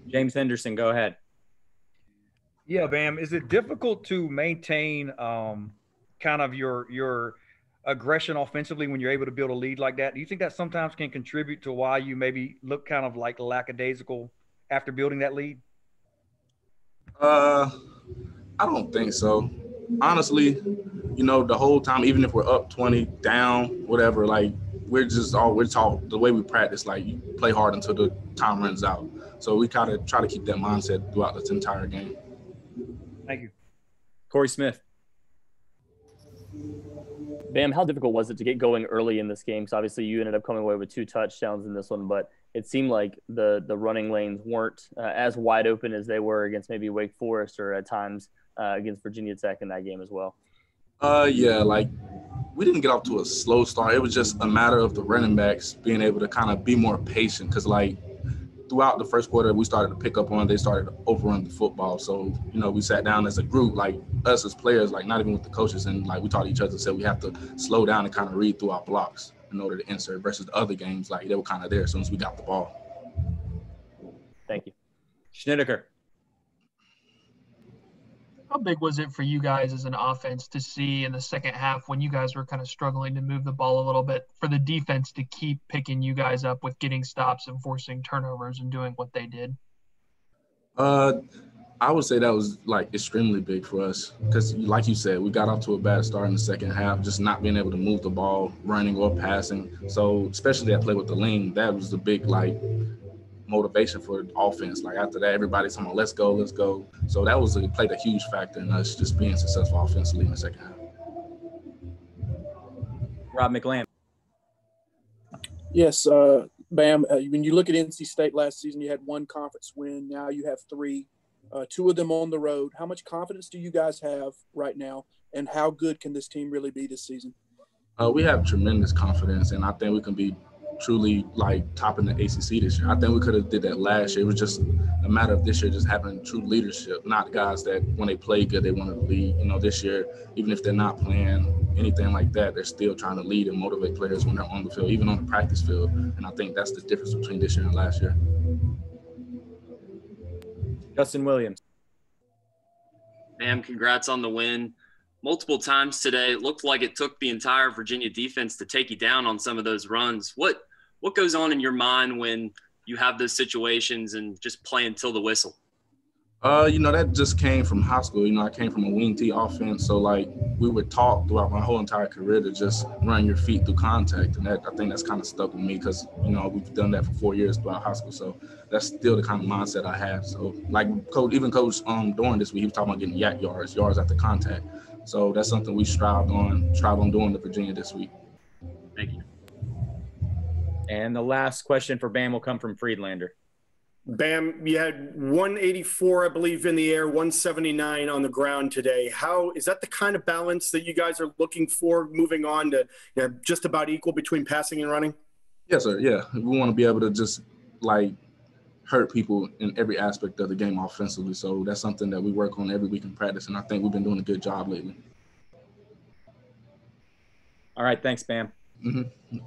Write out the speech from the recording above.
James Henderson, go ahead. Yeah, Bam. Is it difficult to maintain kind of your aggression offensively when you're able to build a lead like that? Do you think that sometimes can contribute to why you maybe look kind of like lackadaisical after building that lead? I don't think so. Honestly, the whole time, even if we're up 20, down, whatever, like we're taught the way we practice, like you play hard until the time runs out. So we kind of try to keep that mindset throughout this entire game. Thank you. Corey Smith. Bam, how difficult was it to get going early in this game? So obviously you ended up coming away with 2 touchdowns in this one, but it seemed like the running lanes weren't as wide open as they were against maybe Wake Forest or at times against Virginia Tech in that game as well. Yeah, like we didn't get off to a slow start. It was just a matter of the running backs being able to kind of be more patient because, like, throughout the first quarter, we started to pick up on, they started to overrun the football. So, we sat down as a group, like us as players, like not even with the coaches, and like we taught each other and said we have to slow down and kind of read through our blocks in order to insert versus the other games, like they were kind of there as soon as we got the ball. Thank you. Schnittiker. How big was it for you guys as an offense to see in the second half when you guys were kind of struggling to move the ball a little bit for the defense to keep picking you guys up with getting stops and forcing turnovers and doing what they did? I would say that was like extremely big for us because, like you said, we got off to a bad start in the second half, just not being able to move the ball, running or passing. So especially that play with the lean, that was the big motivation for offense. Like after that, everybody's talking, let's go. So that played a huge factor in us just being successful offensively in the second half. Rob McLean. Yes, Bam, when you look at NC State last season, you had 1 conference win. Now you have 3, 2 of them on the road. How much confidence do you guys have right now, and how good can this team really be this season? We have tremendous confidence, and I think we can be truly topping the ACC this year. I think we could have did that last year. It was just a matter of this year just having true leadership, not guys that when they play good, they wanted to lead. This year, even if they're not playing anything like that, they're still trying to lead and motivate players when they're on the field, even on the practice field. And I think that's the difference between this year and last year. Justin Williams. Bam, congrats on the win. Multiple times today, it looked like it took the entire Virginia defense to take you down on some of those runs. What goes on in your mind when you have those situations and just play until the whistle? That just came from high school. I came from a wing T offense. So, we were taught throughout my whole entire career to just run your feet through contact. And I think that's kind of stuck with me because, we've done that for 4 years throughout high school. So that's still the kind of mindset I have. So, Coach Dorn this week, he was talking about getting yak yards after contact. So that's something we strive on doing to Virginia this week. Thank you. And the last question for Bam will come from Friedlander. Bam, you had 184, I believe, in the air, 179 on the ground today. How is that the kind of balance that you guys are looking for moving on to just about equal between passing and running? Yes, sir. Yeah. We want to be able to just hurt people in every aspect of the game offensively. So that's something that we work on every week in practice, and I think we've been doing a good job lately. All right. Thanks, Bam. Mm-hmm.